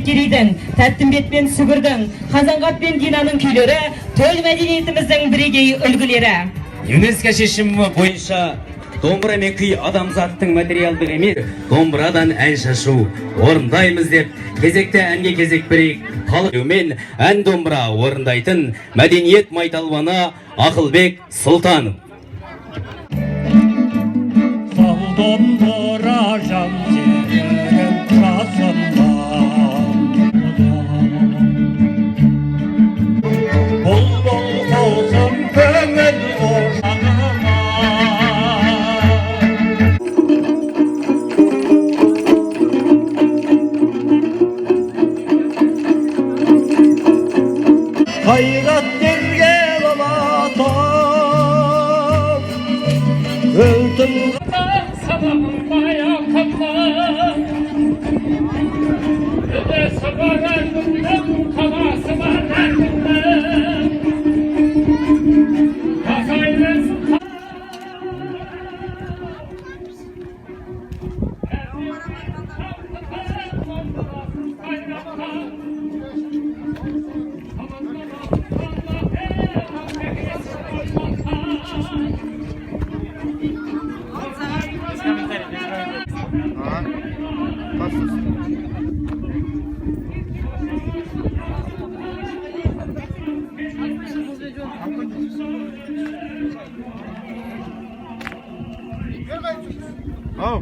Керейдің, Тәттімбет пен Сүгірдің, Қазанғап пен Динаның күйлері төл мәдениетіміздің бірегей үлгілері. ЮНЕСКО шешімі бойынша домбыра мен күй адамзаттың материалдық емес, домбырадан ән шашу орындаймыз деп кезекті әнге кезек берейік. Халықмен ән домбыра орындайтын мәдениет майталманы Ақылбек Сұлтанов. Сал домбыра жан серігін жасымда, бұлбұл қозым көңіл ошағыма. Қайраткерге лалатам, өлтім sabahın bayağı kaplan, öde sabah ardından kavası var ardından, kazaylasın О,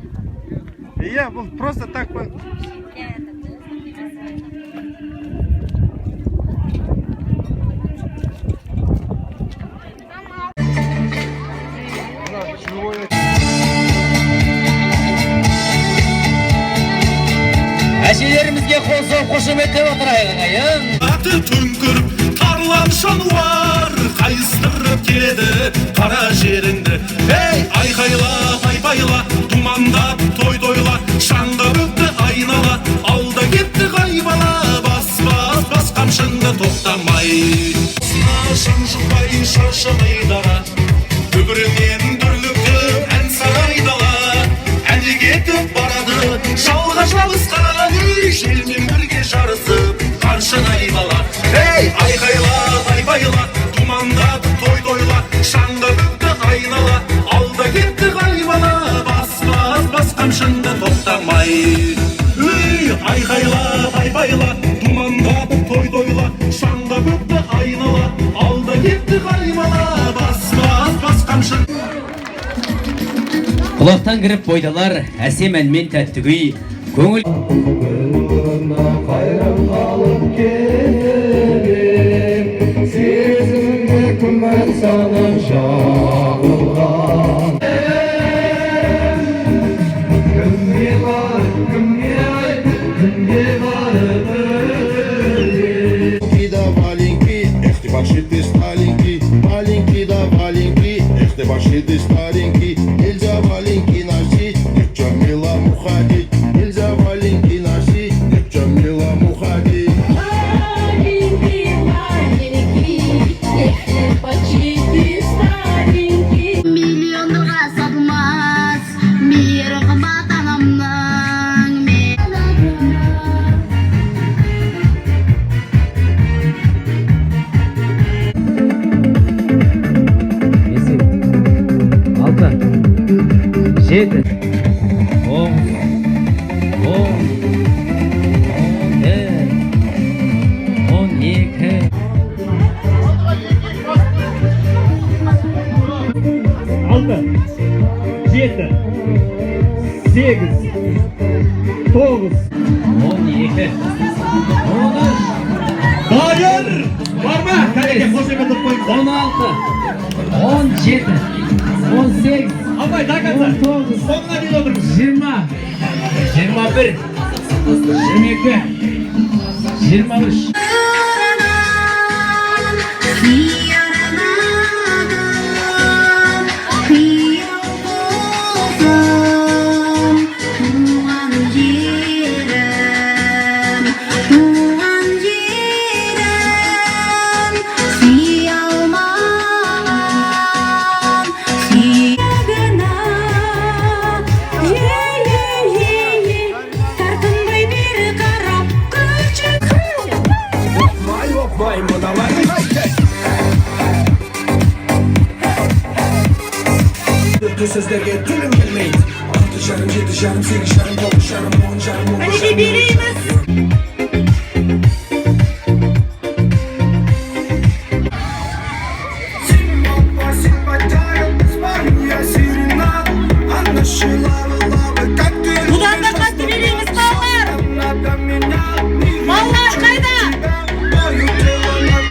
я был просто так. Әшелерімізге қосып қошеметтеп отырайық ағайын. Аты түнкіріп тарлан шануар, қайыстырып келеді қара жеріңді. Ей, айқайла, айпайла, думандап той тойла, шаңға бөкті айнала, алда кетті қайбала, бас қамшыңды тоқтамай. Шын жұқпай шаршамай дара, дүбірінен дүрлікті ән сарайдала, әні кетіп барады жалға жалғызға, желмен бірге жарысып қаршын айбала. Ей, айқайла, айбайла, думандап той тойла, шаңға бөкті айнала, алда кетті қайбала, бас қамшынды тоқтамай. Ей, айқайла, айбайла, думандап той тойла, шаңға бөкті айнала, алда кетті қайбала, бас қамшын. Құлақтан кіріп бойдалар әсем әнмен тәтті күй, көңіл қайран қалып келем, сезімге күмән санын жағылған. Кімге барып, кімге айтып, кімге барып Маленький да маленький, эх ты большой ты старенький, маленький да маленький, эх ты большой ты старенький, нельзя маленький носить, ни в чем милом уходить, нельзя маленький носить, ни в чем милом уходить. Маленький, маленький, эх ты почти старенький. Миллионға сатылмас, мейір қымбат анамның Алты, жеті, он, он екі. Алты, жеті, сегіз, тоғыз, 12, 13, дайыр! Бар ма? Кәлеге қошемет ұтпайын. 16, 17, 18, Абай, дайқанса. 19, Соңына дейін отырмыз. 20, 21, 22, 23. Unutmayın bunaları. Bu sözlerge dilim gelmeydi. 6 жарым, 7 жарым, 8 жарым, 9 жарым, 10 жарым, 15 Hadi жарым. birimiz